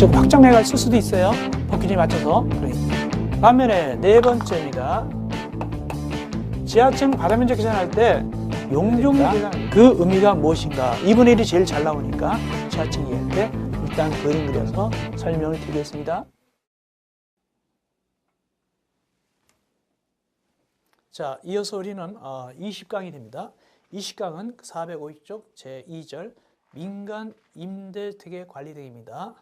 즉 확장내가 쓸 수도 있어요. 법 기준에 맞춰서. 반면에 네 번째입니다. 지하층 바다 면적 계산할 때 용적률 계산 그 의미가 무엇인가? 2분의 1이 제일 잘 나오니까 지하층 이해할 때 일단 그림 그려서 설명을 드리겠습니다. 자, 이어서 우리는 20강이 됩니다. 20강은 450쪽 제2절 민간 임대택의 관리 등입니다.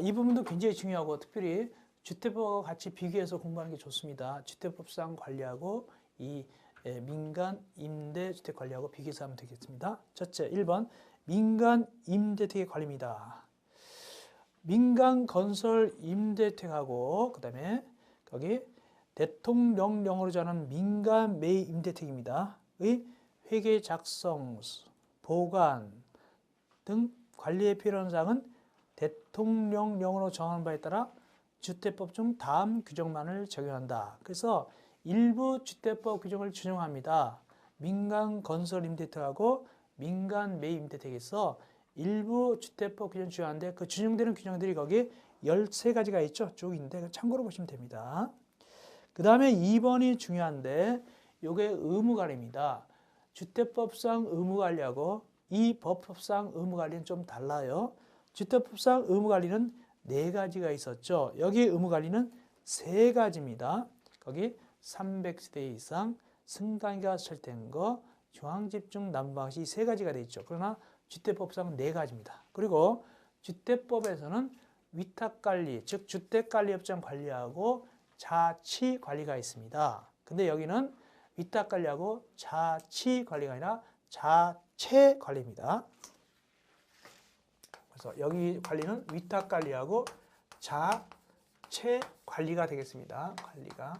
이 부분도 굉장히 중요하고 특별히 주택법과 같이 비교해서 공부하는 게 좋습니다. 주택법상 관리하고 이 민간 임대주택 관리하고 비교해서 하면 되겠습니다. 첫째, 1번 민간 임대택의 관리입니다. 민간 건설 임대택하고 그 다음에 거기 대통령령으로 정하는 민간 매입 임대택입니다. 의 회계 작성, 보관 등 관리에 필요한 사항은 대통령령으로 정하는 바에 따라 주택법 중 다음 규정만을 적용한다. 그래서 일부 주택법 규정을 준용합니다. 민간 건설 임대택하고 민간 매입 임대택에서 일부 주택법 규정 준용하는데 그 준용되는 규정들이 거기 13가지가 있죠. 쭉 있는데 참고로 보시면 됩니다. 그 다음에 2번이 중요한데 이게 의무관리입니다. 주택법상 의무관리하고 이 법법상 의무관리는 좀 달라요. 주택법상 의무관리는 4가지가 있었죠. 여기 의무관리는 3가지입니다. 거기 300세대 이상, 승강기가 설치된 거, 중앙집중 난방시 3가지가 되어 있죠. 그러나 주택법상은 4가지입니다. 그리고 주택법에서는 위탁관리, 즉 주택관리업장 관리하고 자치관리가 있습니다. 근데 여기는 위탁관리하고 자치관리가 아니라 자체관리입니다. 그래서 여기 관리는 위탁관리하고 자체관리가 되겠습니다. 관리가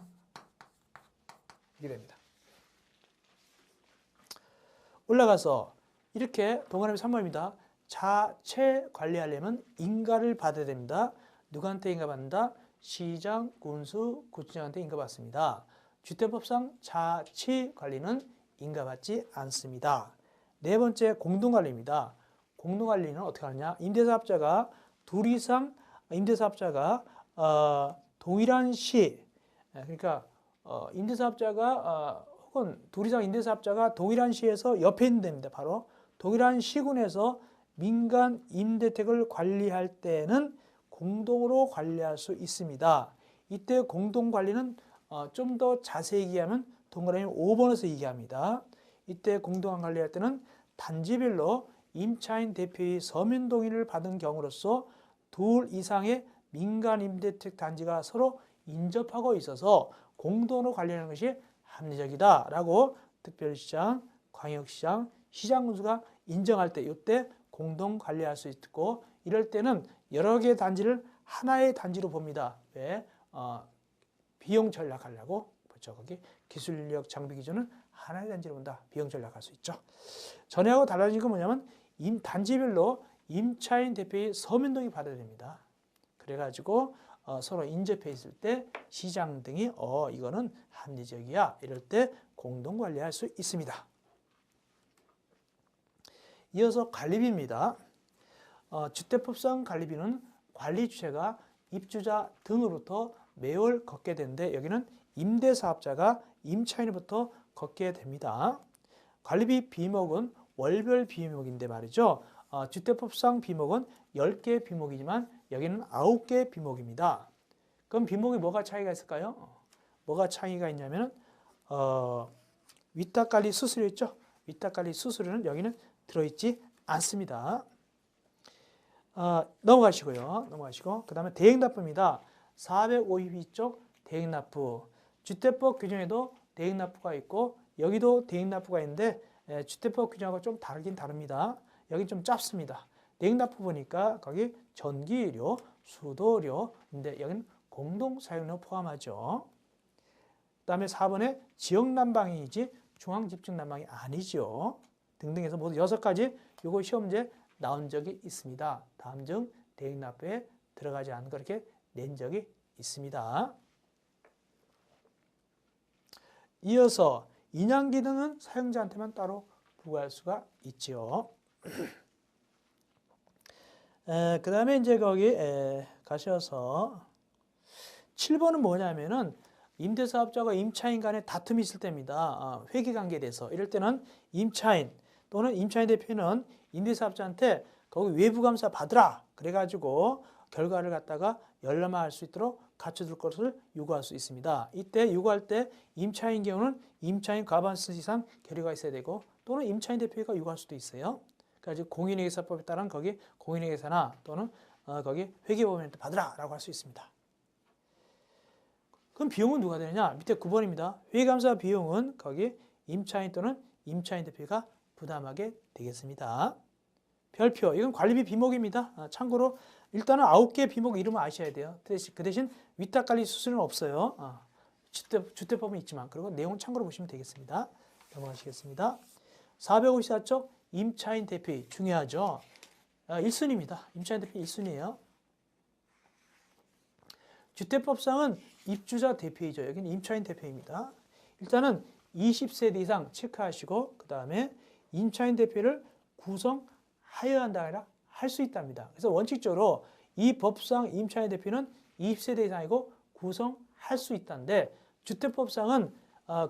이렇게 됩니다. 올라가서 이렇게 동그라미 3번입니다. 자체 관리하려면 인가를 받아야 됩니다. 누구한테 인가받는다? 시장, 군수, 구청장한테 인가받습니다. 주택법상 자치 관리는 인가받지 않습니다. 네 번째 공동관리입니다. 공동관리는 어떻게 하느냐? 임대사업자가 둘 이상 임대사업자가 동일한 시 그러니까 임대사업자가 혹은 둘 이상 임대사업자가 동일한 시에서 옆에 있는 데입니다. 바로 동일한 시군에서 민간 임대택을 관리할 때는 공동으로 관리할 수 있습니다. 이때 공동관리는 좀 더 자세히 얘기하면 동그라미 5번에서 얘기합니다. 이때 공동관리할 때는 단지별로 임차인 대표의 서면 동의를 받은 경우로서 둘 이상의 민간 임대택 단지가 서로 인접하고 있어서 공동으로 관리하는 것이 합리적이다라고 특별시장, 광역시장, 시장군수가 인정할 때 이때 공동 관리할 수 있고 이럴 때는 여러 개의 단지를 하나의 단지로 봅니다. 왜? 비용 전략하려고 그렇죠. 거기 기술력 장비 기준은 하나의 단지로 본다. 비용 전략할 수 있죠. 전에하고 달라진 건 뭐냐면 단지별로 임차인 대표의 서면 동의 받아야 됩니다. 그래가지고 서로 인접해 있을 때 시장 등이 이거는 합리적이야 이럴 때 공동 관리할 수 있습니다. 이어서 관리비입니다. 주택법상 관리비는 관리 주체가 입주자 등으로부터 매월 걷게 되는데 여기는 임대사업자가 임차인으로부터 걷게 됩니다. 관리비 비목은 월별 비목인데 말이죠. 주택법상 비목은 10개 비목이지만 여기는 9개 비목입니다. 그럼 비목이 뭐가 차이가 있을까요? 뭐가 차이가 있냐면 위탁관리 수수료 있죠? 위탁관리 수수료는 여기는 들어있지 않습니다. 넘어가시고요. 넘어가시고 그 다음에 대행납부입니다. 452쪽 대행납부. 주택법 규정에도 대행납부가 있고 여기도 대행납부가 있는데 주택법 규정하고 좀 다르긴 다릅니다. 여기 좀 짧습니다. 대행납부 보니까 거기 전기료, 수도료인데 여기는 공동사용료 포함하죠. 그 다음에 4번에 지역난방이지 중앙집중난방이 아니죠. 등등해서 모두 6가지 요거 시험문제 나온 적이 있습니다. 다음 중 대행납부에 들어가지 않은 거 이렇게 낸 적이 있습니다. 이어서 인양기능은 사용자한테만 따로 부과할 수가 있죠. 그 다음에 이제 거기 가셔서 7번은 뭐냐면은 임대사업자와 임차인 간의 다툼이 있을 때입니다. 회계관계에 대해서. 이럴 때는 임차인 또는 임차인 대표는 임대사업자한테 거기 외부감사 받으라. 그래가지고 결과를 갖다가 열람할 수 있도록 갖춰둘 것을 요구할 수 있습니다. 이때 요구할 때 임차인 경우는 임차인 과반수 이상 결의가 있어야 되고 또는 임차인 대표가 요구할 수도 있어요. 그래서 공인회계사법에 따른 거기 공인회계사나 또는 거기 회계법인한테 받으라라고 할 수 있습니다. 그럼 비용은 누가 되느냐? 밑에 9번입니다. 회계감사 비용은 거기 임차인 또는 임차인 대표가 부담하게 되겠습니다. 별표, 이건 관리비 비목입니다. 참고로 일단은 9개 비목 이름을 아셔야 돼요. 그 대신 위탁관리 수수료는 없어요. 주택법은 있지만, 그리고 내용은 참고로 보시면 되겠습니다. 넘어가시겠습니다. 454쪽 임차인 대표 중요하죠. 1순위입니다. 임차인 대표 1순위예요. 주택법상은 입주자 대표이죠. 여기는 임차인 대표입니다. 일단은 20세대 이상 체크하시고 그 다음에 임차인 대표를 구성하여야 한다 아니라 할 수 있답니다. 그래서 원칙적으로 이 법상 임차인 대표는 20세대 이상이고 구성할 수 있다는데 주택법상은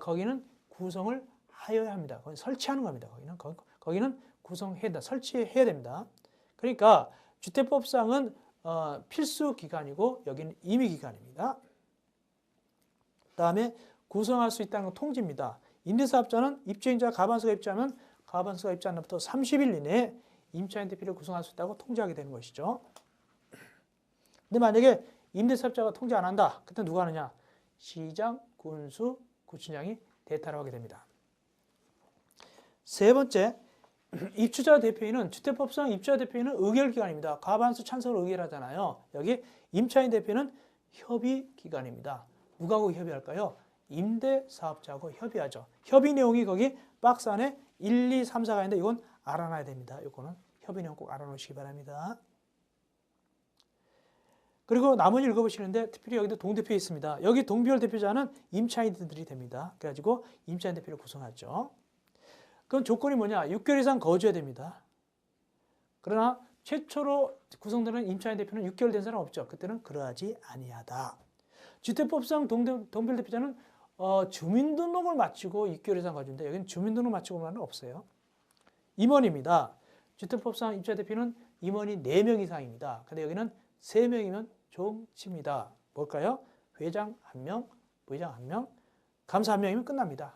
거기는 구성을 하여야 합니다. 거기 설치하는 겁니다. 거기는 구성해야 된다. 설치해야 됩니다. 그러니까 주택법상은 필수 기간이고 여기는 임의 기간입니다. 다음에 구성할 수 있다는 건 통지입니다. 임대사업자는 입주인자 과반수가 입주하면 과반수가 입주한 날부터 30일 이내에 임차인 대표를 구성할 수 있다고 통지하게 되는 것이죠. 근데 만약에 임대사업자가 통지 안 한다. 그때 누가 하느냐? 시장, 군수, 구청장이 대타를 하게 됩니다. 세 번째, 입주자 대표인은 주택법상 입주자 대표인은 의결기관입니다. 과반수 찬성을 의결하잖아요. 여기 임차인 대표는 협의기관입니다. 누구하고 협의할까요? 임대사업자하고 협의하죠. 협의 내용이 거기 박스 안에 1, 2, 3, 4가 있는데 이건 알아놔야 됩니다. 이거는 협의 내용 꼭 알아놓으시기 바랍니다. 그리고 나머지 읽어보시는데 특별히 여기도 동대표 있습니다. 여기 동별 대표자는 임차인들이 됩니다. 그래가지고 임차인 대표를 구성하죠. 그럼 조건이 뭐냐? 6개월 이상 거주해야 됩니다. 그러나 최초로 구성되는 임차인 대표는 6개월 된 사람 없죠. 그때는 그러하지 아니하다. 주택법상 동별 대표자는 주민등록을 마치고 6개월 이상 거주인데 여기는 주민등록 마치고는 없어요. 임원입니다. 주택법상 입주자 대표는 임원이 4명 이상입니다. 근데 여기는 3명이면 종치입니다. 뭘까요? 회장 1명, 부회장 1명, 감사 1명이면 끝납니다.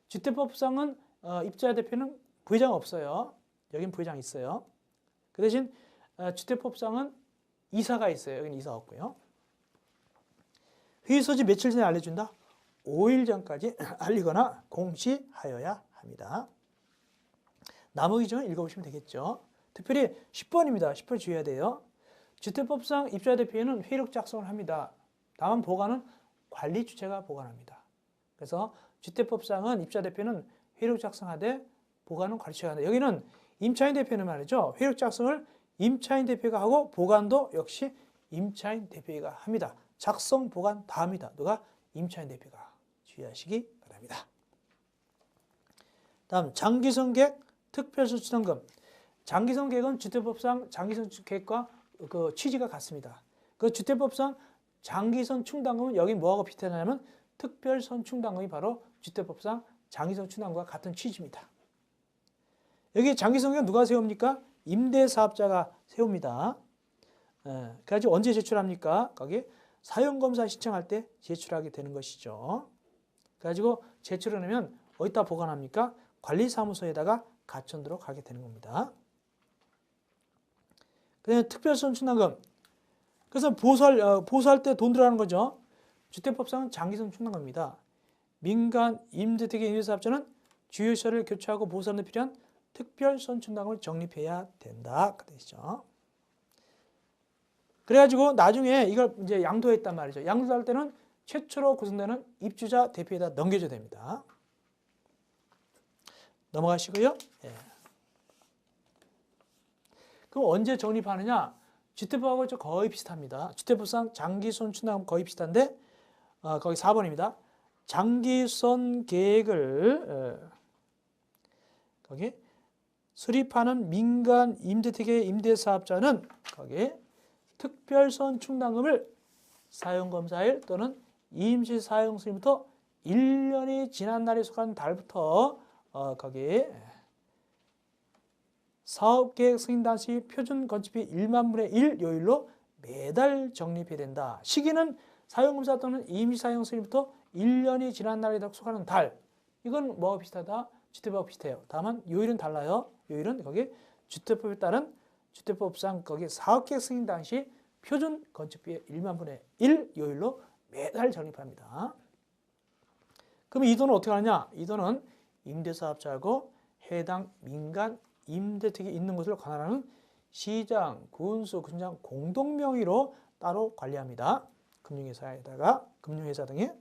주택법상은 입주자 대표는 부회장 없어요. 여긴 부회장 있어요. 그 대신 주택법상은 이사가 있어요. 여기는 이사 없고요. 회의 소지 며칠 전에 알려준다? 5일 전까지 알리거나 공시하여야 합니다. 나머지 좀 읽어보시면 되겠죠. 특별히 10번입니다. 10번 주의해야 돼요. 주택법상 입주자 대표는 회의록 작성을 합니다. 다만 보관은 관리 주체가 보관합니다. 그래서 주택법상은 입주자 대표는 회의록 작성하되 보관은 관리 주체가 한다. 여기는 임차인 대표는 말이죠. 회의록 작성을 임차인 대표가 하고 보관도 역시 임차인 대표가 합니다. 작성, 보관 다 합니다. 누가? 임차인 대표가. 주의하시기 바랍니다. 다음 장기성계획, 특별소추당금. 장기성계획은 주택법상 장기선계획과 그 취지가 같습니다. 그 주택법상 장기선충당금은 여기 뭐하고 비슷하냐면 특별선충당금이 바로 주택법상 장기선충당금과 같은 취지입니다. 여기 장기성계획 누가 세웁니까? 임대사업자가 세웁니다. 그래가지고 언제 제출합니까? 거기 사용검사 신청할 때 제출하게 되는 것이죠. 그래가지고 제출을 하면 어디다 보관합니까? 관리사무소에다가 갖춰놓도록 하게 되는 겁니다. 그다음에 특별선충당금. 그래서 보수할 때 돈 들어가는 거죠. 주택법상은 장기선충당금입니다. 민간 임대택의 임대사업자는 주유시설을 교체하고 보수하는 데 필요한 특별선충당금을 적립해야 된다. 그 뜻이죠. 그래가지고 나중에 이걸 이제 양도했단 말이죠. 양도할 때는 최초로 구성되는 입주자 대표에다 넘겨줘야 됩니다. 넘어가시고요. 예. 그럼 언제 적립하느냐? 주택법하고 거의 비슷합니다. 주택법상 장기선충당금 거의 비슷한데 거기 4번입니다. 장기선 계획을 거기 수립하는 민간 임대택의 임대사업자는 거기 특별선 충당금을 사용검사일 또는 임시사용승인부터 1년이 지난 날에 속한 달부터 거기 사업계획 승인 당시 표준 건축비 1만 분의 1 요일로 매달 적립해야 된다. 시기는 사용검사 또는 임시사용승인부터 1년이 지난 날에 속하는 달. 이건 뭐가 비슷하다? 주택법하고 비슷해요. 다만 요일은 달라요. 요일은 거기 주택법에 따른 주택법상 거기 사업계획 승인 당시 표준 건축비의 1만 분의 1 요일로 매달 적립합니다. 그럼 이 돈은 어떻게 하느냐? 이 돈은 임대사업자하고 해당 민간 임대택이 있는 곳을 관할하는 시장, 군수, 군장 공동명의로 따로 관리합니다. 금융회사 등에.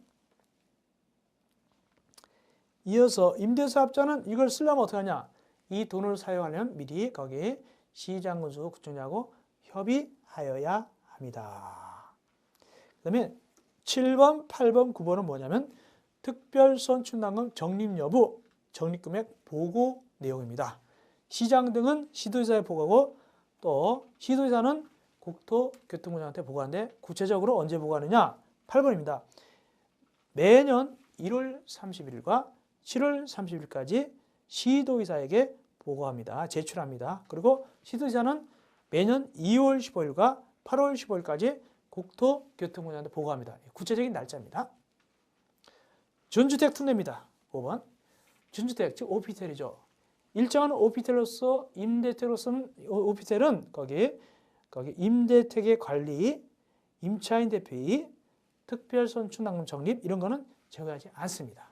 이어서 임대사업자는 이걸 쓰려면 어떻게 하냐? 이 돈을 사용하려면 미리 거기 시장, 군수, 구청장하고 협의하여야 합니다. 그 다음에 7번, 8번, 9번은 뭐냐면 특별선 충당금 적립 여부, 적립금액 보고 내용입니다. 시장 등은 시도지사에 보고하고 또 시도지사는 국토교통부장한테 보고하는데 구체적으로 언제 보고하느냐? 8번입니다. 매년 1월 31일과 7월 30일까지 시도지사에게 보고합니다. 제출합니다. 그리고 시도지사는 매년 2월 15일과 8월 15일까지 국토교통부장한테 보고합니다. 구체적인 날짜입니다. 준주택 특례입니다. 5번. 준주택, 즉 오피스텔이죠. 일정한 오피스텔로서 임대택으로서는 오피스텔은 거기 임대택의 관리, 임차인 대표의 특별선 충당금 적립 이런 거는 제외하지 않습니다.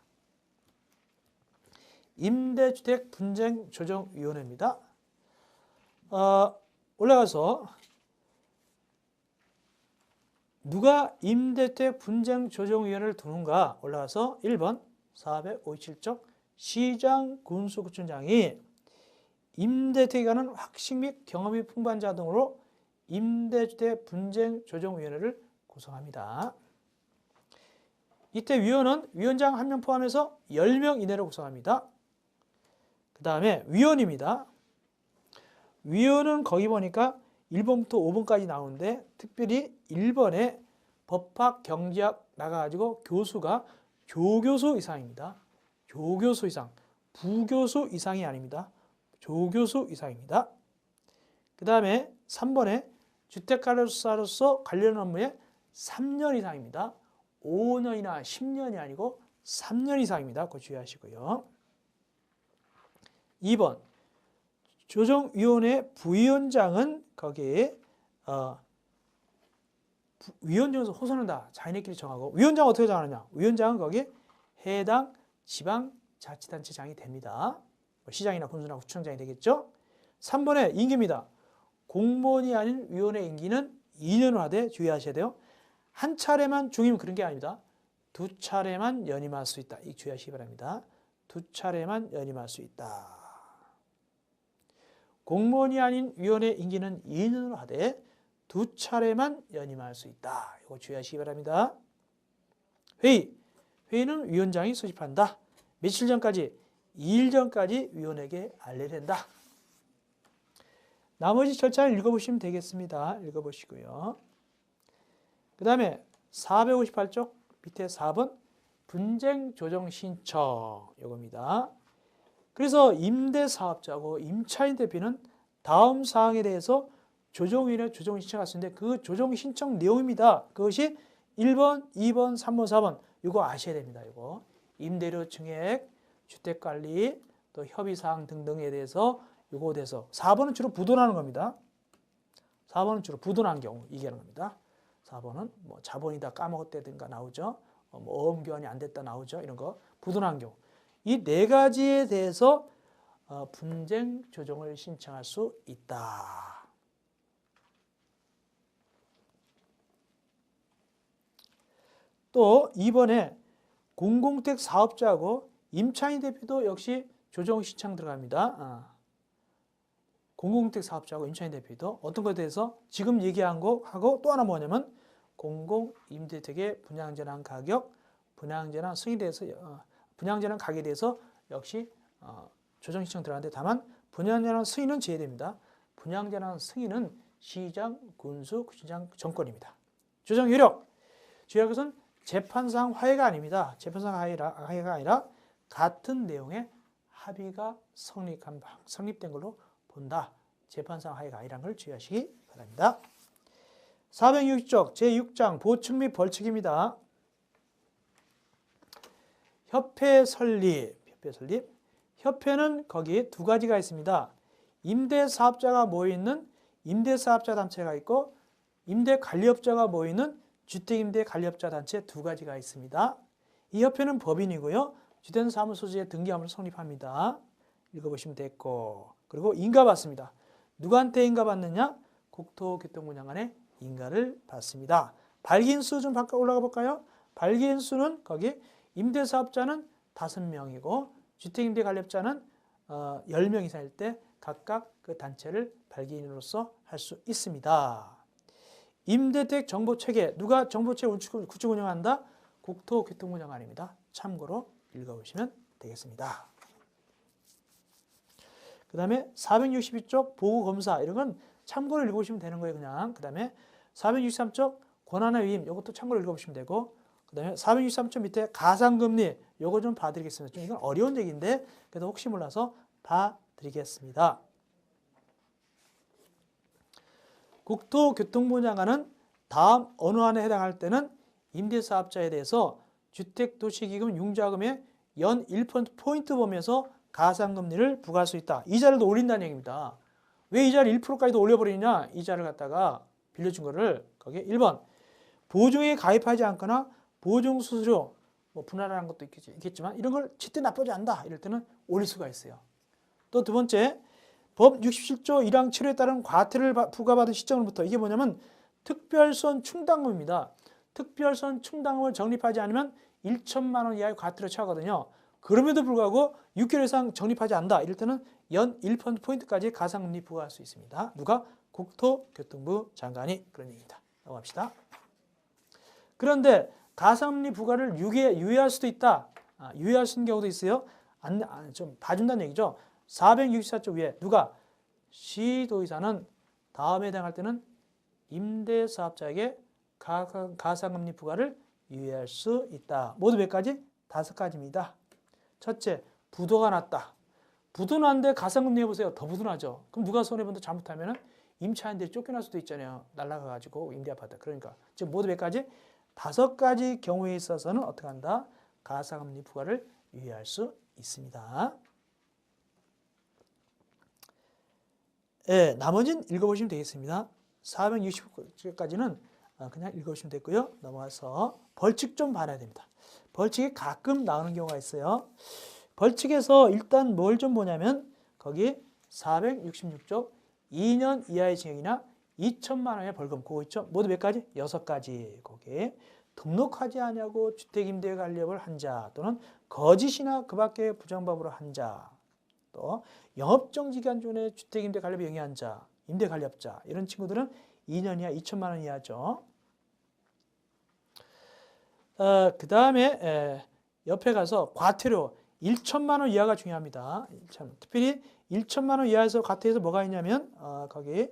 임대주택 분쟁 조정위원회입니다. 올라가서 누가 임대주택 분쟁 조정위원회를 두는가? 올라가서 1번 457쪽 시장, 군수, 구청장이 임대주택에 관한 학식 및 경험이 풍부한 자 등으로 임대주택 분쟁 조정위원회를 구성합니다. 이때 위원은 위원장 1명 포함해서 10명 이내로 구성합니다. 그 다음에 위원입니다. 위원은 거기 보니까 1번부터 5번까지 나오는데 특별히 1번에 법학, 경제학 나가가지고 교수가 조교수 이상입니다. 조교수 이상, 부교수 이상이 아닙니다. 조교수 이상입니다. 그 다음에 3번에 주택관리사로서 관련 업무에 3년 이상입니다. 5년이나 10년이 아니고 3년 이상입니다. 그거 주의하시고요. 2번 조정위원회 부위원장은 거기에 위원장에서 호선한다. 자기네끼리 정하고 위원장 어떻게 정하느냐? 위원장은 거기 해당 지방자치단체장이 됩니다. 시장이나 군수나 구청장이 되겠죠. 3번에 임기입니다. 공무원이 아닌 위원회 임기는 2년으로 하되 주의하셔야 돼요. 한 차례만 중이면 그런 게 아닙니다. 2차례만 연임할 수 있다. 이 주의하시기 바랍니다. 2차례만 연임할 수 있다. 공무원이 아닌 위원회 임기는 2년으로 하되 2차례만 연임할 수 있다. 이거 주의하시기 바랍니다. 회의는 위원장이 소집한다. 며칠 전까지 2일 전까지 위원에게 알려야 된다. 나머지 절차를 읽어보시면 되겠습니다. 읽어보시고요. 그 다음에 458쪽 밑에 4번 분쟁 조정 신청 이겁니다. 그래서 임대사업자하고 임차인 대표는 다음 사항에 대해서 조정위원회 조정 신청할 수 있는데 그 조정 신청 내용입니다. 그것이 1번, 2번, 3번, 4번 이거 아셔야 됩니다. 이거 임대료 증액, 주택관리, 또 협의사항 등등에 대해서 이거에 대해서 4번은 주로 부도나는 겁니다. 4번은 주로 부도난 경우 얘기하는 겁니다. 4번은 뭐 자본이 다 까먹었다든가 나오죠. 뭐 어음 교환이 안 됐다 나오죠. 이런 거 부도난 경우 이 네 가지에 대해서 분쟁 조정을 신청할 수 있다. 또 2번에 공공택 사업자하고 임차인 대표도 역시 조정 신청 들어갑니다. 공공택 사업자하고 임차인 대표도 어떤 것에 대해서 지금 얘기한 거 하고 또 하나 뭐냐면 공공임대택의 분양전환 가격, 분양전환 승인에 대해서 분양전환 가격에 대해서 역시 조정 신청 들어가는데 다만 분양자나 승인은 제외됩니다. 분양자나 승인은 시장, 군수, 구치장 정권입니다. 조정 효력. 주의할 것은 재판상 화해가 아닙니다. 재판상 화해가 아니라 같은 내용의 합의가 성립된 걸로 본다. 재판상 화해가 아니라는 걸 주의하시기 바랍니다. 460쪽 제6장 보충 및 벌칙입니다. 협회 설립. 협회는 거기 두 가지가 있습니다. 임대사업자가 모여있는 임대사업자 단체가 있고 임대관리업자가 모이는 주택임대관리업자 단체 두 가지가 있습니다. 이 협회는 법인이고요. 주된 사무소지에 등기함을 성립합니다. 읽어보시면 됐고, 그리고 인가받습니다. 누구한테 인가받느냐? 국토교통부 장관의 인가를 받습니다. 발기인수 좀 올라가 볼까요? 발기인수는 거기 임대사업자는 5명이고 주택임대관리업자는 10명 이상일 때 각각 그 단체를 발기인으로서 할 수 있습니다. 임대택 정보체계, 누가 정보체계 구축 운영한다? 국토교통부 장관입니다. 참고로 읽어보시면 되겠습니다. 그 다음에 462쪽 보고검사, 이런 건 참고로 읽어보시면 되는 거예요, 그냥. 그 다음에 463쪽 권한의 위임, 이것도 참고로 읽어보시면 되고, 그 다음에 463쪽 밑에 가상금리, 요거 좀 봐드리겠습니다. 좀 이건 어려운 얘기인데, 그래도 혹시 몰라서 봐드리겠습니다. 국토교통부 장관은 다음 어느 안에 해당할 때는 임대사업자에 대해서 주택도시기금 융자금의 연 1%포인트 범위에서 가상금리를 부과할 수 있다. 이자를 더 올린다는 얘기입니다. 왜 이자를 1%까지도 올려버리느냐? 이자를 갖다가 빌려준 거를 거기에 1번 보증에 가입하지 않거나 보증수수료 뭐 분할하는 것도 있겠지만 이런 걸 절대 나쁘지 않다. 이럴 때는 올릴 수가 있어요. 또 두 번째 법 67조 1항 7호에 따른 과태료를 부과받은 시점부터 이게 뭐냐면 특별선 충당금입니다. 특별선 충당금을 적립하지 않으면 1천만 원 이하의 과태료 처하거든요. 그럼에도 불구하고 6개월 이상 적립하지 않는다. 이럴 때는 연 1%포인트까지 가상금리 부과할 수 있습니다. 누가? 국토교통부 장관이 그런 얘기입니다. 넘어갑시다. 그런데 가상금리 부과를 유예할 수도 있다. 유예할 수 있는 경우도 있어요. 좀 봐준다는 얘기죠. 464조 위에 누가? 시도의사는 다음에 해당할 때는 임대사업자에게 가상금리 부과를 유예할 수 있다. 모두 몇 가지? 5가지입니다. 첫째, 부도가 났다. 부도 났는데 가상금리 해보세요. 더 부도 나죠. 그럼 누가 손해본다 잘못하면 임차인들이 쫓겨날 수도 있잖아요. 날라가가지고 임대아파트. 그러니까 즉 모두 몇 가지? 5가지 경우에 있어서는 어떻게 한다? 가상금리 부과를 유예할 수 있습니다. 네, 나머지는 읽어보시면 되겠습니다. 460까지는 그냥 읽어보시면 됐고요. 넘어가서 벌칙 좀 봐야 됩니다. 벌칙이 가끔 나오는 경우가 있어요. 벌칙에서 일단 뭘 좀 보냐면 거기 466조 2년 이하의 징역이나 2천만 원의 벌금 그거 있죠. 모두 몇 가지? 6가지. 거기 등록하지 않냐고 주택임대관리업을 한 자 또는 거짓이나 그 밖의 부정법으로 한 자, 또 영업정지기간 중에 주택임대관리업에 영위한 자, 임대관리업자 이런 친구들은 2년 이하 2천만 원 이하죠. 그 다음에 옆에 가서 과태료 1천만 원 이하가 중요합니다. 특별히 1천만 원 이하에서 과태료에서 뭐가 있냐면 거기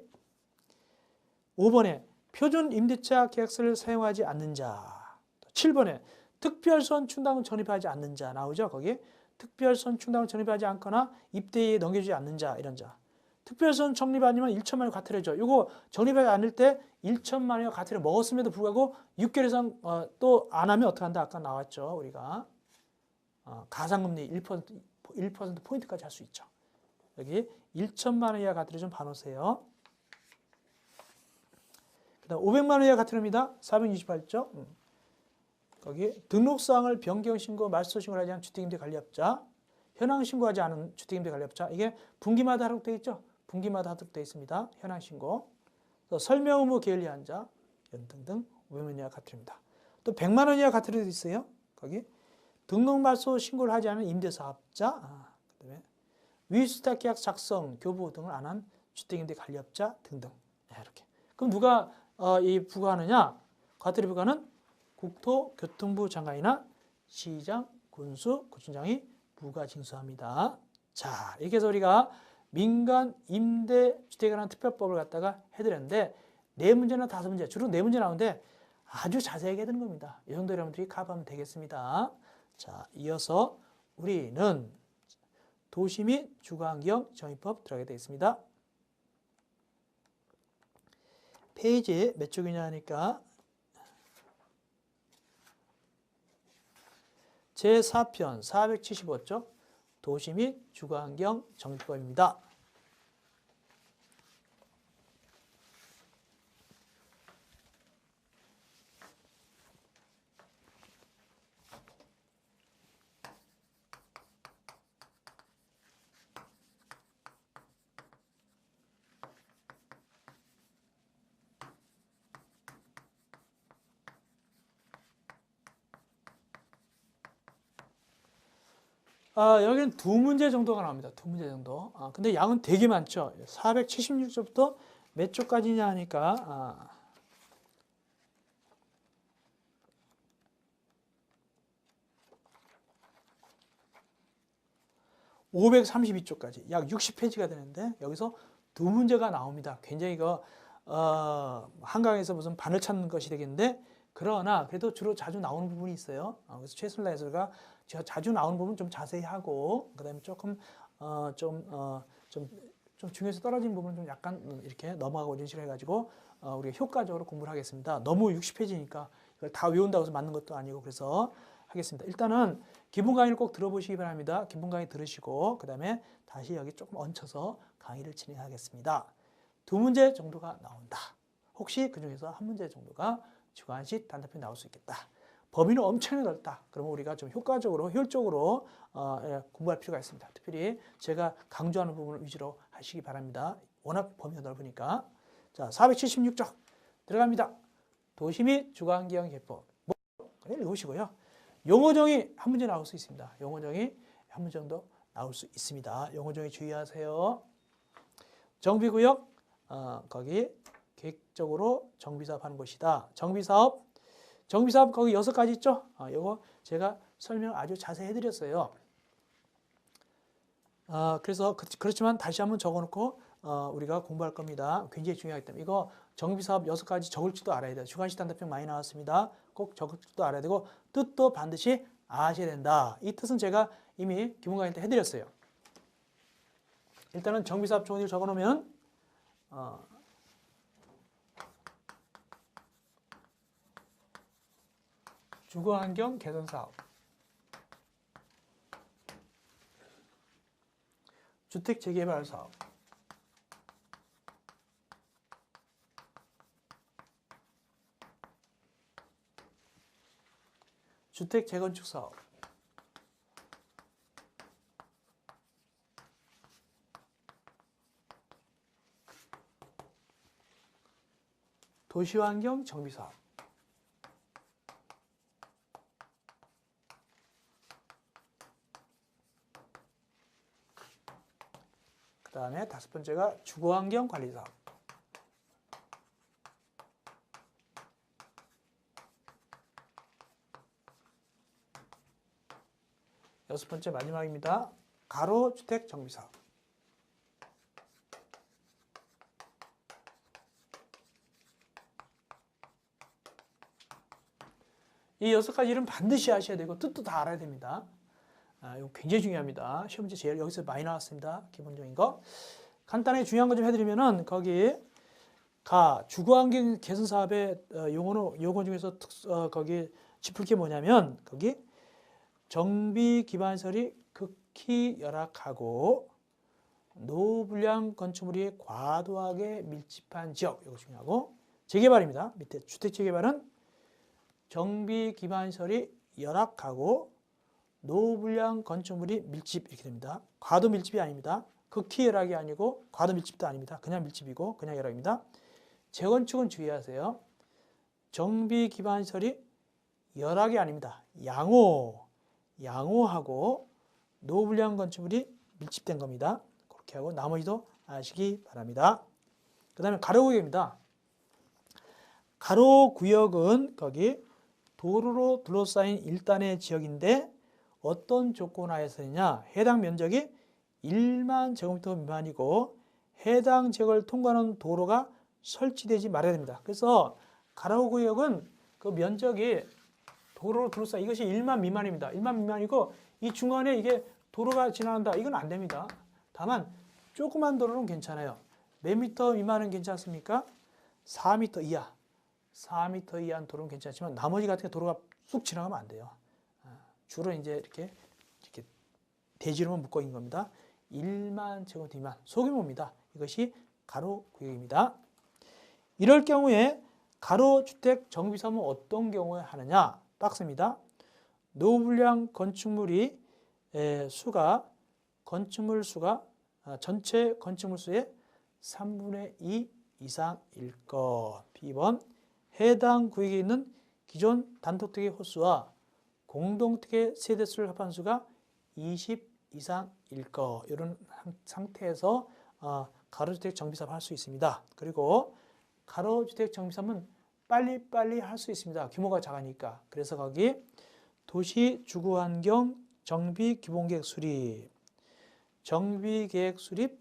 5번에 표준 임대차 계약서를 사용하지 않는 자, 7번에 특별선 충당을 적립하지 않는 자 나오죠. 거기 특별선 충당을 적립하지 않거나 입대에 넘겨주지 않는 자 이런 자. 특별선 적립 아니면 1천만 원 과태료죠. 이거 적립하지 않을 때 1천만 원의 과태료 먹었음에도 불구하고 6개월 이상 또 안 하면 어떻게 한다? 아까 나왔죠. 우리가 가상금리 1% 포인트까지 할 수 있죠. 여기 1천만 원 이하 과태료 좀 봐놓으세요. 그다음 500만 원 이하 과태료입니다. 428조. 거기 등록사항을 변경 신고, 말소 신고를 하지 않은 주택임대관리업자, 현황 신고하지 않은 주택임대관리업자, 이게 분기마다 하도록 되어 있죠. 분기마다 하도록 되어 있습니다. 현황 신고. 또 설명 의무 게을리한 자 등등 500만 원 이하 과태료입니다. 또 100만 원 이하 과태료도 있어요. 거기 등록 말소 신고를 하지 않은 임대사업자, 그다음에 위수탁 계약 작성, 교부 등을 안 한 주택임대관리업자 등등. 이렇게. 그럼 누가 이 부과하느냐? 과태료 부과는 국토교통부 장관이나 시장, 군수, 구청장이 부과 징수합니다. 자, 이렇게 해서 우리가 민간 임대 주택에 관한 특별법을 갖다가 해드렸는데 4문제나 5문제, 주로 4문제 나오는데 아주 자세하게 해드는 겁니다. 이 정도 여러분들이 가보면 되겠습니다. 자, 이어서 우리는 도시 및 주거환경 정의법 들어가게 되겠습니다. 페이지 몇 쪽이냐 하니까 제4편 475쪽 도시 및 주거환경 정의법입니다. 여기는 2문제 정도가 나옵니다. 2문제 정도. 근데 양은 되게 많죠. 476쪽부터 몇 쪽까지냐 하니까 532쪽까지 약 60페이지가 되는데 여기서 2문제가 나옵니다. 굉장히 이거 한강에서 무슨 바늘 찾는 것이 되겠는데 그러나 그래도 주로 자주 나오는 부분이 있어요. 그래서 최순라 해설가 자주 나오는 부분 좀 자세히 하고 그다음에 조금 좀 중요해서 떨어진 부분은 좀 약간 이렇게 넘어가고 이런 식으로 해가지고 우리가 효과적으로 공부를 하겠습니다. 너무 60페이지니까 이걸 다 외운다고 해서 맞는 것도 아니고 그래서 하겠습니다. 일단은 기본 강의를 꼭 들어보시기 바랍니다. 기본 강의 들으시고 그다음에 다시 여기 조금 얹혀서 강의를 진행하겠습니다. 2문제 정도가 나온다. 혹시 그중에서 1문제 정도가 주관식 단답형이 나올 수 있겠다. 범위는 엄청나게 넓다. 그러면 우리가 좀 효과적으로, 효율적으로 공부할 필요가 있습니다. 특별히 제가 강조하는 부분을 위주로 하시기 바랍니다. 워낙 범위가 넓으니까. 자, 476쪽 들어갑니다. 도시 및 주거환경 개법. 읽으시고요. 용어정의 한 문제 나올 수 있습니다. 용어정의 한 문제 정도 나올 수 있습니다. 용어정의 주의하세요. 정비구역, 거기 계획적으로 정비사업 하는 곳이다. 정비사업 거기 6가지 있죠? 이거 제가 설명 아주 자세히 해드렸어요. 그래서 그렇지만 다시 한번 적어놓고 우리가 공부할 겁니다. 굉장히 중요하기 때문에 이거 정비사업 6가지 적을 줄도 알아야 돼요. 주관식 단답형 많이 나왔습니다. 꼭 적을 줄도 알아야 되고 뜻도 반드시 아셔야 된다. 이 뜻은 제가 이미 기본 강의 때 해드렸어요. 일단은 정비사업 조건을 적어놓으면 주거환경 개선사업, 주택 재개발 사업, 주택 재건축 사업, 도시환경 정비 사업, 그 다음에 5번째가 주거환경 관리 사업. 여섯 번째 마지막입니다. 가로주택 정비 사업. 이 6가지 이름 반드시 아셔야 되고 뜻도 다 알아야 됩니다. 이거 굉장히 중요합니다. 시험 문제 제일 여기서 많이 나왔습니다. 기본적인 거. 간단하게 중요한 거 좀 해드리면은 거기 주거환경 개선 사업의 용어 중에서 거기 짚을 게 뭐냐면 거기 정비 기반시설이 극히 열악하고 노후불량 건축물이 과도하게 밀집한 지역 이거 중요하고 재개발입니다. 밑에 주택 재개발은 정비 기반시설이 열악하고 노후불량 건축물이 밀집 이렇게 됩니다. 과도 밀집이 아닙니다. 극히 열악이 아니고 과도 밀집도 아닙니다. 그냥 밀집이고 그냥 열악입니다. 재건축은 주의하세요. 정비 기반시설이 열악이 아닙니다. 양호하고 노후불량 건축물이 밀집된 겁니다. 그렇게 하고 나머지도 아시기 바랍니다. 그 다음에 가로구역입니다. 가로구역은 거기 도로로 둘러싸인 일단의 지역인데 어떤 조건 하에서냐 해당 면적이 1만 제곱미터 미만이고 해당 지역을 통과하는 도로가 설치되지 말아야 됩니다. 그래서 가로 구역은 그 면적이 도로를 둘러싸 이것이 1만 미만입니다. 1만 미만이고 이 중간에 이게 도로가 지나간다. 이건 안 됩니다. 다만 조그만 도로는 괜찮아요. 몇 미터 미만은 괜찮습니까? 4미터 이하. 4미터 이하는 도로는 괜찮지만 나머지 같은 도로가 쑥 지나가면 안 돼요. 주로 이제 이렇게 대지로만 묶어 있는 겁니다. 1만 제곱미터 미만 소규모입니다. 이것이 가로 구역입니다. 이럴 경우에 가로주택 정비사업은 어떤 경우에 하느냐? 박스입니다. 노후불량 건축물이 건축물 수가 전체 건축물 수의 3분의 2 이상일 것. B번 해당 구역에 있는 기존 단독택의 호수와 공동택의 세대수를 합한 수가 20 이상일 것. 이런 상태에서 가로주택 정비사업을 할 수 있습니다. 그리고 가로주택 정비사업은 빨리빨리 할 수 있습니다. 규모가 작으니까. 그래서 거기 도시 주거환경 정비 기본계획 수립, 정비계획 수립,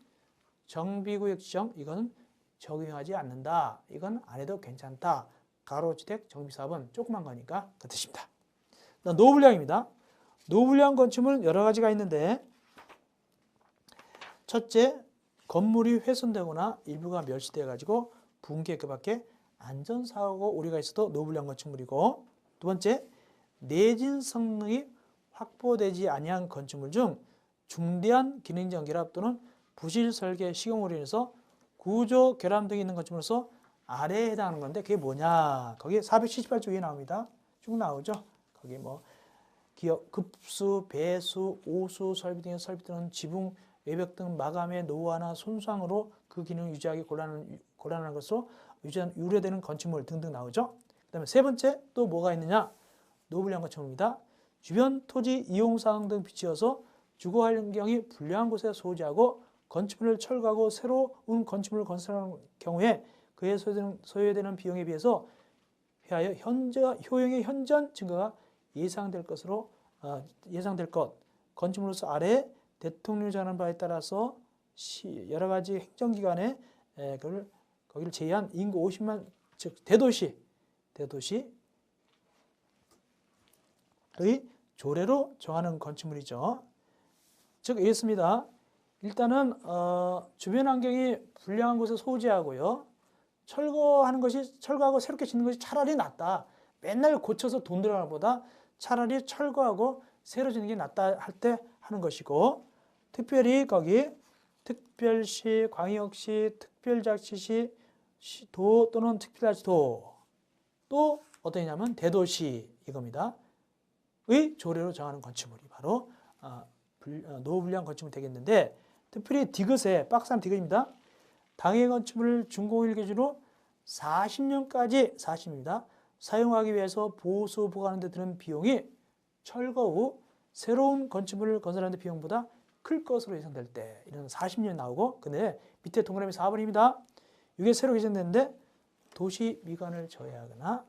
정비구역 지정 이거는 적용하지 않는다. 이건 안 해도 괜찮다. 가로주택 정비사업은 조그만 거니까 그 뜻입니다. 노후불량입니다. 노후불량 건축물은 여러 가지가 있는데 첫째, 건물이 훼손되거나 일부가 멸시되어 가지고 붕괴 그 밖에 안전사고 우려가 있어도 노후불량 건축물이고 두 번째, 내진 성능이 확보되지 아니한 건축물 중 중대한 기능적 결합 또는 부실 설계 시공으로 인해서 구조 결함 등이 있는 건축물로서 아래에 해당하는 건데 그게 뭐냐? 거기 478조에 나옵니다. 쭉 나오죠. 거기 뭐 기업 급수, 배수, 오수 설비 등의 설비 또는 지붕, 외벽 등 마감의 노후화나 손상으로 그 기능을 유지하기 곤란한 것으로 유래되는 건축물 등등 나오죠. 그 다음에 세 번째 또 뭐가 있느냐? 노후불량 건축물입니다. 주변 토지 이용사항 등 비치어서 주거 환경이 불량한 곳에 소지하고 건축물을 철거하고 새로운 건축물을 건설하는 경우에 그에 소요되는 비용에 비해서 효용의 현저한 증가가 예상될 것. 건축물로서 아래 대통령이 정하는 바에 따라서 여러 가지 행정기관에 거기를 제외한 인구 50만 즉 대도시의 조례로 정하는 건축물이죠. 즉 이렇습니다. 일단은 주변 환경이 불량한 곳에 소지하고요. 철거하고 새롭게 짓는 것이 차라리 낫다. 맨날 고쳐서 돈 들어가는 것보다 차라리 철거하고 새로 짓는 게 낫다 할 때 하는 것이고 특별히 거기 특별시, 광역시, 특별자치시, 도 또는 특별자치도 또 어떠냐면 대도시 이겁니다. 의 조례로 정하는 건축물이 바로 노후불량 건축물이 되겠는데 특별히 디귿에 박스 디귿입니다. 당해 건축물을 준공일 기준으로 40년까지 40입니다. 사용하기 위해서 보수 보관하는 데 드는 비용이 철거 후 새로운 건축물을 건설하는 데 비용보다 클 것으로 예상될 때 이런 40년 나오고 근데 밑에 동그라미 4번입니다. 이게 새로 개정됐는데 도시 미관을 저해하거나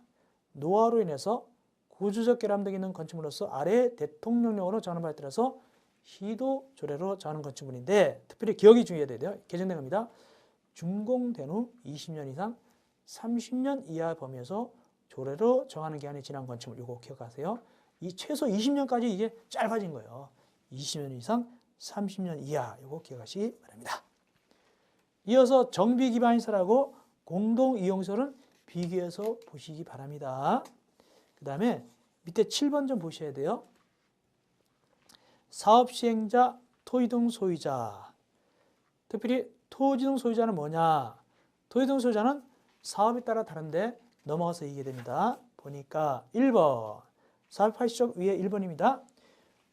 노화로 인해서 구조적 결함 등이 있는 건축물로서 아래 대통령령으로 정하는 바에 따라서 시도 조례로 정하는 건축물인데 특별히 기억이 중요해야 돼요. 개정된 겁니다. 준공된 후 20년 이상 30년 이하 범위에서 조례로 정하는 기한이 지난 건축물 이거 기억하세요. 이 최소 20년까지 이게 짧아진 거예요. 20년 이상 30년 이하 이거 기억하시기 바랍니다. 이어서 정비 기반시설하고 공동 이용시설은 비교해서 보시기 바랍니다. 그 다음에 밑에 7번 좀 보셔야 돼요. 사업 시행자, 토지등 소유자. 특별히 토지등 소유자는 뭐냐? 토지등 소유자는 사업에 따라 다른데 넘어가서 얘기해 됩니다. 보니까 1번 사업 파시적 위에 1번입니다.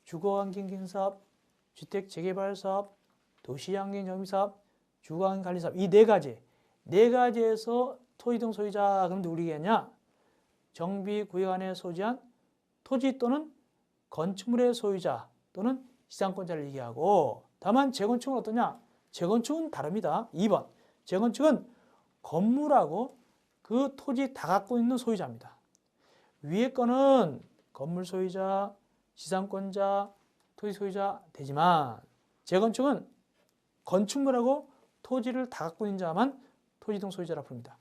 주거환경기능사업, 주택재개발사업, 도시환경정비사업, 주거환경관리사업 이 네 가지에서 토지등 소유자 그런데 우리 얘기하냐? 정비구역 안에 소지한 토지 또는 건축물의 소유자 또는 시장권자를 얘기하고 다만 재건축은 어떠냐? 재건축은 다릅니다. 2번 재건축은 건물하고 그 토지 다 갖고 있는 소유자입니다. 위에 거는 건물 소유자, 시장권자, 토지 소유자 되지만 재건축은 건축물하고 토지를 다 갖고 있는 자만 토지등 소유자라 부릅니다.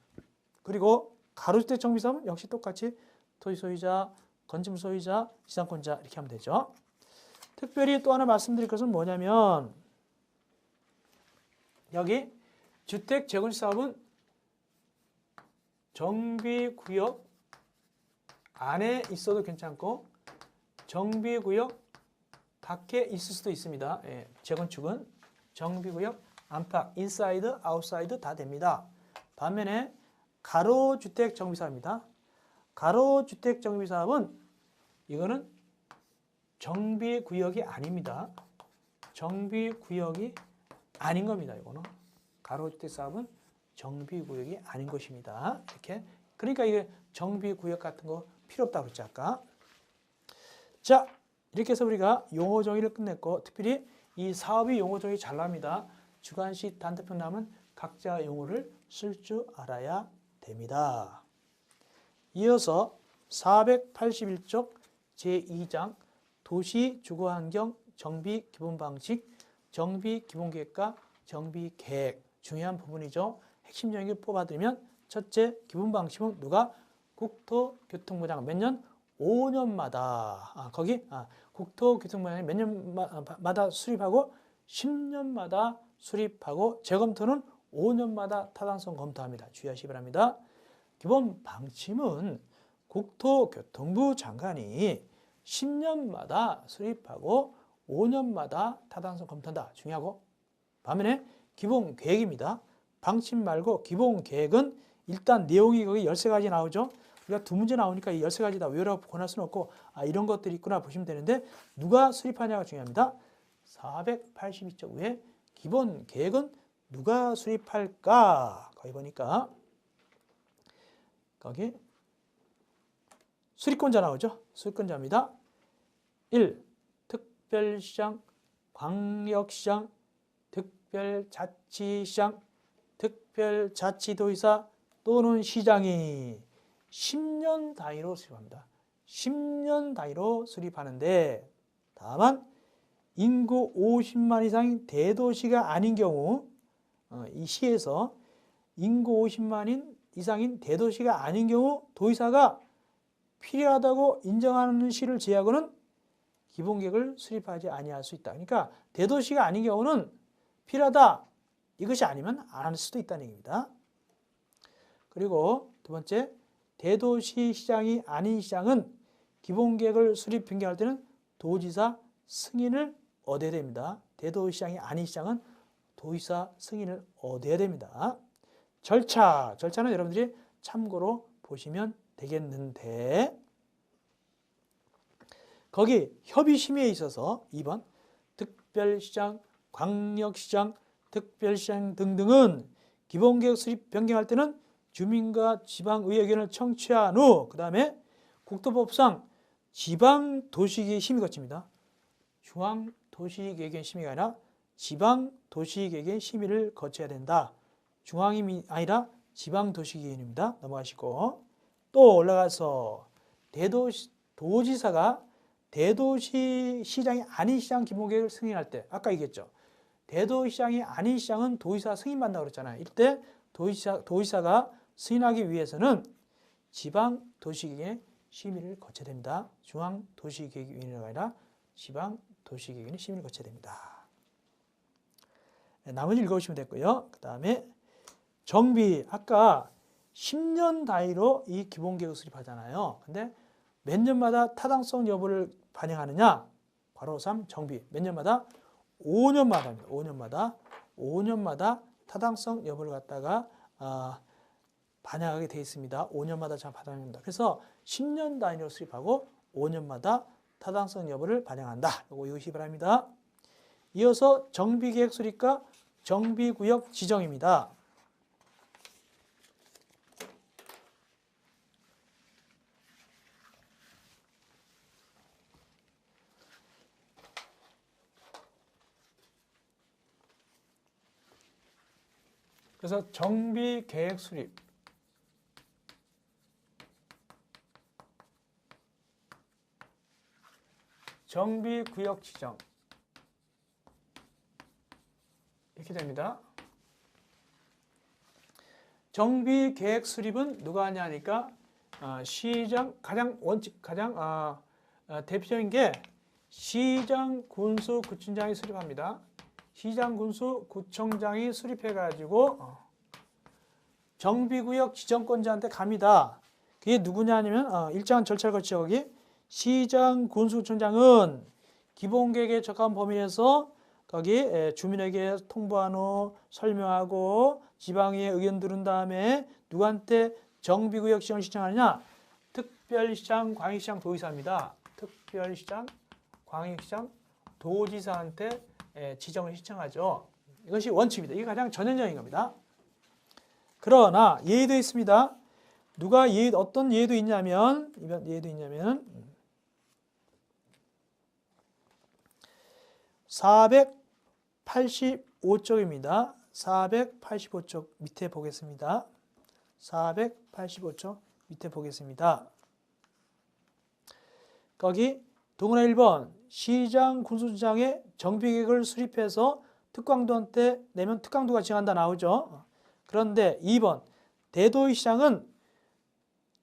그리고 가로주택 정비사업은 역시 똑같이 토지 소유자, 건축물 소유자, 지상권자 이렇게 하면 되죠. 특별히 또 하나 말씀드릴 것은 뭐냐면 여기 주택 재건축 사업은 정비구역 안에 있어도 괜찮고 정비구역 밖에 있을 수도 있습니다. 예, 재건축은 정비구역 안팎, 인사이드, 아웃사이드 다 됩니다. 반면에 가로주택 정비사업입니다. 가로주택 정비사업은 이거는 정비구역이 아닙니다. 정비구역이 아닌 겁니다. 이거는 가로주택 사업은 정비구역이 아닌 것입니다. 이렇게 그러니까 이게 정비구역 같은 거 필요 없다고 그랬죠 아까. 자 이렇게 해서 우리가 용어 정의를 끝냈고 특별히 이 사업이 용어 정의 잘 나옵니다. 주관식 단답형 나오면 각자 용어를 쓸 줄 알아야 됩니다. 이어서 481쪽 제2장 도시주거환경 정비기본방식 정비기본계획과 정비계획 중요한 부분이죠. 핵심 정의를 뽑아드리면 첫째 기본방식은 누가? 국토교통부장 몇 년? 5년마다 국토교통부장이 몇 년마다 수립하고 10년마다 수립하고 재검토는 5년마다 타당성 검토합니다. 주의하시기 바랍니다. 기본 방침은 국토교통부 장관이 10년마다 수립하고 5년마다 타당성 검토한다. 중요하고 반면에 기본 계획입니다. 방침 말고 기본 계획은 일단 내용이 거기 13가지 나오죠. 우리가 두 문제 나오니까 이 13가지 다 외우라고 권할 수는 없고 이런 것들이 있구나 보시면 되는데 누가 수립하냐가 중요합니다. 482쪽 위에 기본 계획은 누가 수립할까? 거기 보니까 거기 수립권자 나오죠. 수립권자입니다. 1. 특별시장, 광역시장, 특별자치시장, 특별자치도의사 또는 시장이 10년 단위로 수립합니다. 10년 단위로 수립하는데 다만 인구 50만 이상인 대도시가 아닌 경우 이 시에서 인구 50만 이상인 대도시가 아닌 경우 도의사가 필요하다고 인정하는 시를 제외하고는 기본계획을 수립하지 아니할 수 있다. 그러니까 대도시가 아닌 경우는 필요하다. 이것이 아니면 안 할 수도 있다는 얘기입니다. 그리고 두 번째, 대도시 시장이 아닌 시장은 기본계획을 수립 변경할 때는 도지사 승인을 얻어야 됩니다. 대도시 시장이 아닌 시장은 도의사 승인을 얻어야 됩니다. 절차는 여러분들이 참고로 보시면 되겠는데 거기 협의심의에 있어서 2번 특별시장, 광역시장, 특별시장 등등은 기본계획 수립 변경할 때는 주민과 지방의회 의견을 청취한 후 그 다음에 국토법상 지방도시계획 심의 거칩니다. 중앙도시계획 심의가 아니라 지방도시계획 심의를 거쳐야 된다. 중앙이 아니라 지방도시계획입니다. 넘어가시고 또 올라가서 도지사가 대도시 시장이 아닌 시장 기본계획을 승인할 때 아까 얘기했죠. 대도시장이 아닌 시장은 도의사 승인받는다고 그랬잖아요. 이때 도의사가 승인하기 위해서는 지방도시계획 심의를 거쳐야 됩니다. 중앙도시계획위원회가 아니라 지방도시계획위원회 심의를 거쳐야 됩니다. 나머지 읽어보시면 됐고요. 그 다음에 정비, 아까 10년 단위로 이 기본계획을 수립하잖아요. 근데 몇 년마다 타당성 여부를 반영하느냐? 괄호 3 정비. 몇 년마다? 5년마다. 5년마다 타당성 여부를 갖다가 반영하게 되어 있습니다. 5년마다 잘 반영합니다. 그래서 10년 단위로 수립하고 5년마다 타당성 여부를 반영한다. 이거 외우시기 바랍니다. 이어서 정비계획 수립과 정비구역 지정입니다. 그래서 정비계획 수립, 정비구역 지정, 이렇게 됩니다. 정비 계획 수립은 누가 하냐 하니까 시장 가장 대표적인 게 시장 군수 구청장이 수립합니다. 시장 군수 구청장이 수립해 가지고 정비구역 지정권자한테 갑니다. 그게 누구냐 하면 일정한 절차를 거쳐 거기 시장 군수구청장은 기본계획에 적합한 범위 내에서 거기 주민에게 통보한 후 설명하고 지방의회 의견 들은 다음에 누구한테 정비구역 지정을 신청하느냐? 특별시장, 광역시장, 도지사입니다. 특별시장, 광역시장, 도지사한테 지정을 신청하죠. 이것이 원칙입니다. 이게 가장 전형적인 겁니다. 그러나 예의도 있습니다. 어떤 예의도 있냐면 485쪽입니다. 485쪽 밑에 보겠습니다. 485쪽 밑에 보겠습니다. 거기 동그라미 1번 시장 군수청장의 정비계획을 수립해서 특광도한테 내면 특광도가 지정한다 나오죠. 그런데 2번 대도시장은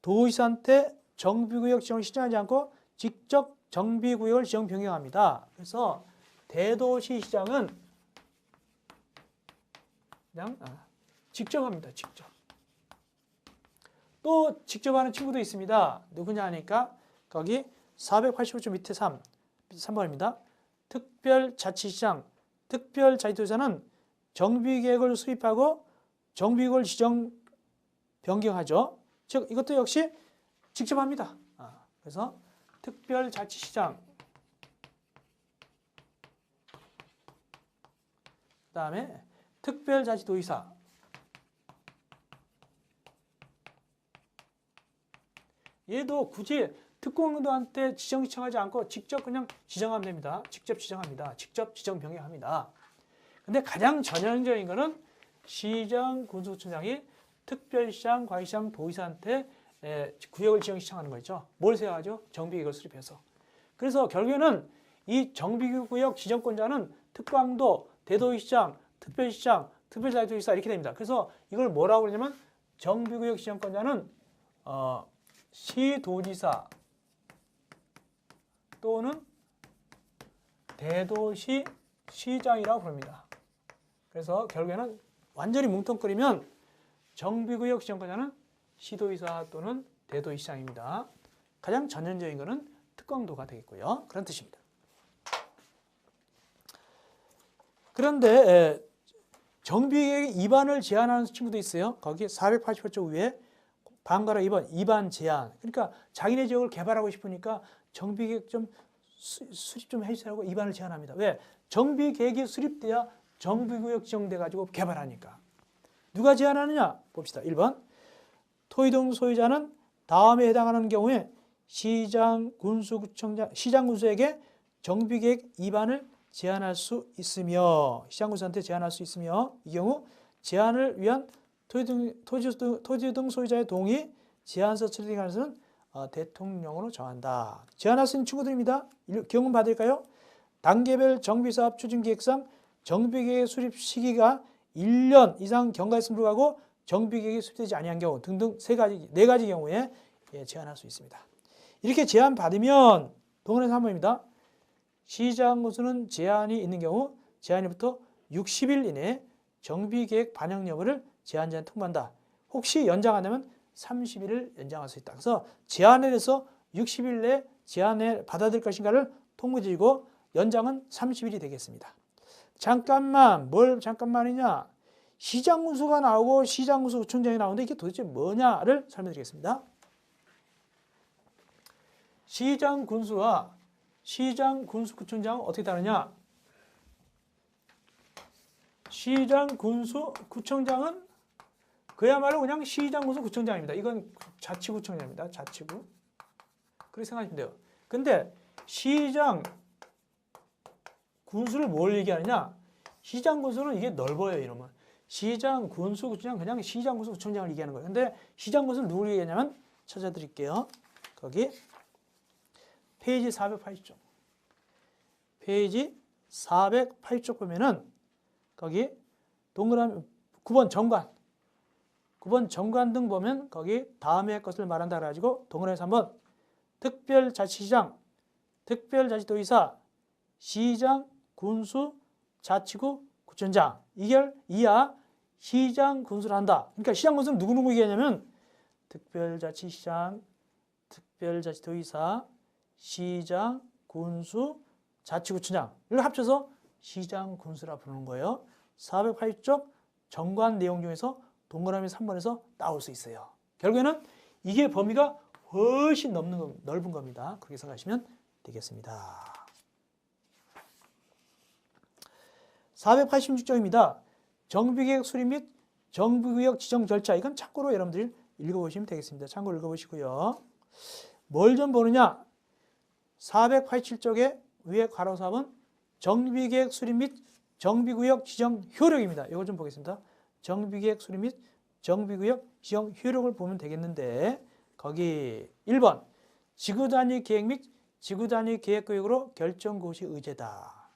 도지사한테 정비구역 지정을 신청하지 않고 직접 정비구역을 지정 변경합니다. 그래서 대도시시장은 그냥 직접 합니다. 직접. 또 직접 하는 친구도 있습니다. 누구냐 하니까 거기 485쪽 밑에 3번입니다. 특별자치시장, 특별자치도지사는 정비계획을 수립하고 정비구역을 지정 변경하죠. 즉 이것도 역시 직접 합니다. 그래서 특별자치시장 그 다음에 특별자치도지사 얘도 굳이 특공도한테 지정 신청하지 않고 직접 그냥 지정하면 됩니다. 직접 지정합니다. 직접 지정 변경합니다. 근데 가장 전형적인 거는 시장 군수구청장이 특별시장, 광역시장, 도지사한테 구역을 지정 신청하는 거죠. 뭘 세워가죠? 정비계획을 수립해서. 그래서 결국에는 이 정비구역 지정권자는 특광도, 대도시장, 특별시장, 특별자치도지사 이렇게 됩니다. 그래서 이걸 뭐라고 그러냐면 정비구역 지정권자는 시도지사 또는 대도시 시장이라고 부릅니다. 그래서 결국에는 완전히 뭉텅거리면 정비구역 지정권자는 시도지사 또는 대도시장입니다. 가장 전형적인 것은 특광도가 되겠고요. 그런 뜻입니다. 그런데 정비계획 위반을 제한하는 친구도 있어요. 거기 488쪽 위에 반가로 2번 위반 제한. 그러니까 자기네 지역을 개발하고 싶으니까 정비계획 좀 수립 좀 해주세요 하고 위반을 제한합니다. 왜? 정비계획이 수립돼야 정비구역 지정돼 가지고 개발하니까. 누가 제한하느냐? 봅시다. 1번 토지동 소유자는 다음에 해당하는 경우에 시장 군수에게 정비계획 위반을 제한할 수 있으며 시장군수한테 제한할 수 있으며 이 경우 제한을 위한 토지등 소유자의 동의 제한서 처리 관해서는 대통령으로 정한다. 제한할 수 있는 친구들입니다. 경험 받을까요? 단계별 정비사업 추진계획상 정비계획 수립 시기가 1년 이상 경과했음을 불구하고 정비계획이 수립되지 아니한 경우 등등 네 가지 경우에 제한할 수 있습니다. 이렇게 제한 받으면 동원의 3번입니다. 시장군수는 제한이 있는 경우 제한일부터 60일 이내에 정비계획 반영 여부를 제한자에 통보한다. 혹시 연장하려면 30일을 연장할 수 있다. 그래서 제한에 대해서 60일 내에 제한을 받아들일 것인가를 통보드리고 연장은 30일이 되겠습니다. 잠깐만이냐? 시장군수가 나오고 시장군수 구청장이 나오는데 이게 도대체 뭐냐를 설명드리겠습니다. 시장군수와 시장군수구청장은 어떻게 다르냐? 시장군수구청장은 그야말로 그냥 시장군수구청장입니다. 이건 자치구청장입니다. 자치구. 그렇게 생각하시면 돼요. 근데 시장군수를 뭘 얘기하느냐? 시장군수는 이게 넓어요. 이러면 시장군수구청장 그냥 시장군수구청장을 얘기하는 거예요. 근데 시장군수는 누구를 얘기하냐면 찾아드릴게요. 거기 페이지 480쪽. 페이지 480쪽 보면은 거기 동그라미 9번 정관. 9번 정관 등 보면 거기 다음의 것을 말한다 그래가지고 동그라미 3번 특별자치시장, 특별자치도의사, 시장, 군수, 자치구, 구청장. 이하 시장, 군수를 한다. 그러니까 시장, 군수는 누구누구 얘기하냐면 특별자치시장, 특별자치도의사, 시장, 군수, 자치구청장. 이걸 합쳐서 시장, 군수라 부르는 거예요. 480쪽 정관 내용 중에서 동그라미 3번에서 나올 수 있어요. 결국에는 이게 범위가 훨씬 넓은 겁니다. 그렇게 생각하시면 되겠습니다. 486쪽입니다. 정비계획 수립 및 정비구역 지정 절차. 이건 참고로 여러분들이 읽어보시면 되겠습니다. 참고로 읽어보시고요. 뭘 좀 보느냐? 487쪽에 위에 괄호 4번 정비계획 수립 및 정비구역 지정 효력입니다. 이걸 좀 보겠습니다. 정비계획 수립 및 정비구역 지정 효력을 보면 되겠는데 거기 1번 지구단위 계획 및 지구단위 계획구역으로 결정고시 의제다.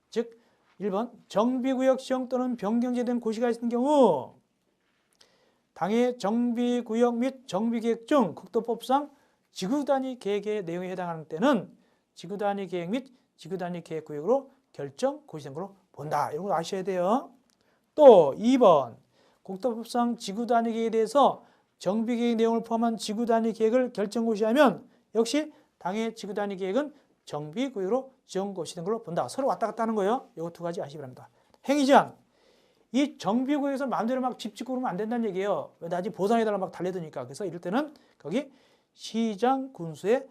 즉 1번 정비구역 지정 또는 변경제된 고시가 있는 경우 당해 정비구역 및 정비계획 중 국토법상 지구단위 계획의 내용에 해당하는 때는 지구단위 계획 및 지구단위 계획구역으로 결정 고시된 걸로 본다. 이런 거 아셔야 돼요. 또 2번 국토법상 지구단위 계획에 대해서 정비계획 내용을 포함한 지구단위 계획을 결정고시하면 역시 당해 지구단위 계획은 정비구역으로 지정고시된 걸로 본다. 서로 왔다 갔다 하는 거예요. 이거 두 가지 아시기 바랍니다. 행위제한. 이 정비구역에서 마음대로 막 집 짓고 그러면 안 된다는 얘기예요. 왜 나중에 보상해달라고 막 달려드니까. 그래서 이럴 때는 거기 시장 군수의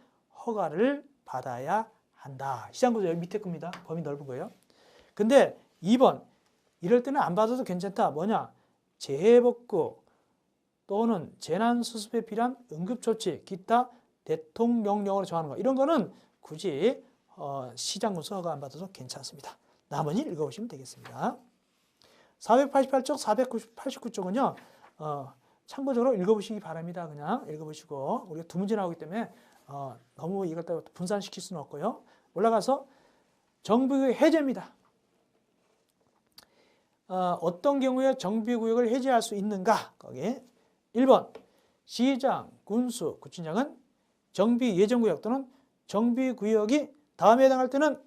허가를 받아야 한다. 시장 군수 여기 밑에 겁니다. 범위 넓은 거예요. 근데 2번 이럴 때는 안 받아도 괜찮다. 뭐냐? 재해복구 또는 재난수습에 필요한 응급조치, 기타 대통령령으로 정하는 거. 이런 거는 굳이 시장 군수 허가 안 받아도 괜찮습니다. 나머지 읽어보시면 되겠습니다. 488쪽, 489쪽은요. 참고적으로 읽어보시기 바랍니다. 그냥 읽어보시고 우리가 두 문제 나오기 때문에 너무 이걸 분산시킬 수는 없고요. 올라가서 정비구역 해제입니다. 어떤 경우에 정비구역을 해제할 수 있는가? 거기 1번 시장, 군수, 구청장은 정비 예정구역 또는 정비구역이 다음에 해당할 때는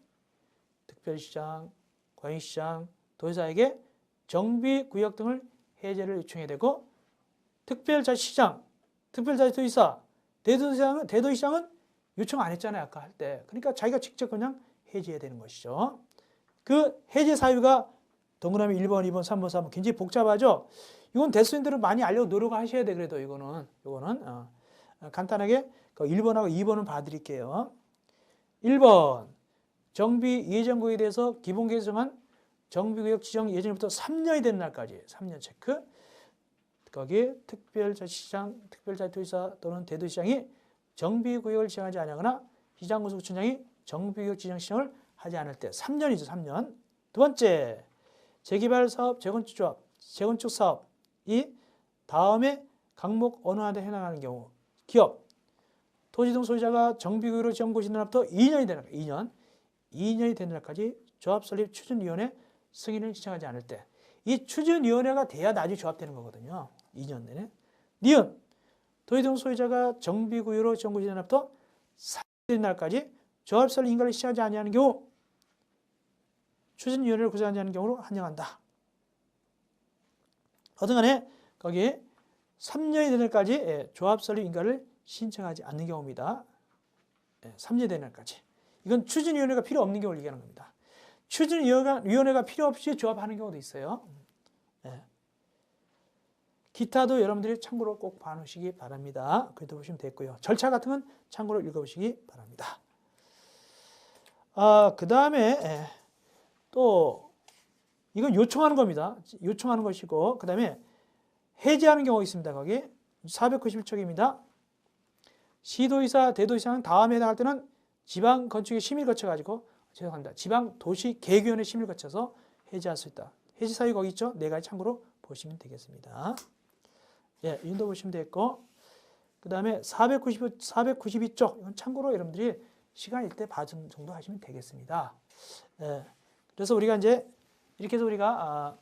특별시장, 광역시장, 도지사에게 정비구역 등을 해제를 요청해야 되고 특별자치시장, 특별자치도의사, 대도시장은 요청 안 했잖아요. 아까 할 때. 그러니까 자기가 직접 그냥 해제해야 되는 것이죠. 그 해제 사유가 동그라미 1번, 2번, 3번, 4번 굉장히 복잡하죠. 이건 대수님들은 많이 알려 노력하셔야 돼. 그래도 이거는 간단하게 1번하고 2번은 봐드릴게요. 1번 정비 예정구역에 대해서 기본계획 정한 정비구역 지정 예정부터 3년이 되는 날까지 3년 체크. 거기 특별자치시장, 특별자치도의사 또는 대도시장이 정비구역을 지정하지 않거나 시장군수구청장이 정비구역 지정 신청을 하지 않을 때 3년이죠. 3년. 두 번째 재개발사업, 재건축조합, 재건축사업이 다음에 강목 어느 하나에 해당하는 경우 기업, 토지 등 소유자가 정비구역으로 지정고시된 날부터 2년이 되는 거예요. 2년이 되는 날까지 조합 설립 추진위원회 승인을 신청하지 않을 때 이 추진위원회가 돼야 나중에 조합되는 거거든요. 2년 내내. 니은 토지 등 소유자가 정비구역으로 지정고시된 날부터 3년 되는 날까지 조합 설립 인가를 신청하지 아니하는 경우 추진위원회를 구성하지 않는 경우로 한정한다. 어떤간에 거기 3년이 되는 날까지 조합 설립 인가를 신청하지 않는 경우입니다. 3년 되는 날까지. 이건 추진위원회가 필요 없는 경우를 얘기하는 겁니다. 추진위원회가 필요 없이 조합하는 경우도 있어요. 기타도 여러분들이 참고로 꼭 봐놓으시기 바랍니다. 그래도 보시면 됐고요. 절차 같은 건 참고로 읽어보시기 바랍니다. 그 다음에 또 이건 요청하는 겁니다. 요청하는 것이고 그 다음에 해제하는 경우가 있습니다. 거기 491쪽입니다. 시도의사, 대도시장 다음에 해당할 때는 지방건축의 심의를 거쳐가지고 죄송합니다. 지방도시계획위원회 심의를 거쳐서 해제할 수 있다. 해제 사유 거기 있죠? 네 가지 참고로 보시면 되겠습니다. 이 정도 보시면 되겠고 그 다음에 492쪽 이건 참고로 여러분들이 시간 일 때 봐준 정도 하시면 되겠습니다. 그래서 우리가 이제 이렇게 해서 우리가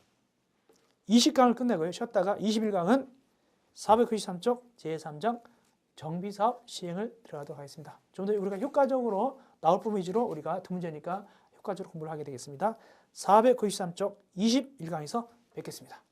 20강을 끝내고요. 쉬었다가 21강은 493쪽 제3장 정비사업 시행을 들어가도록 하겠습니다. 좀 더 우리가 효과적으로 나올 부분 위주로 우리가 두 문제니까 효과적으로 공부를 하게 되겠습니다. 493쪽 21강에서 뵙겠습니다.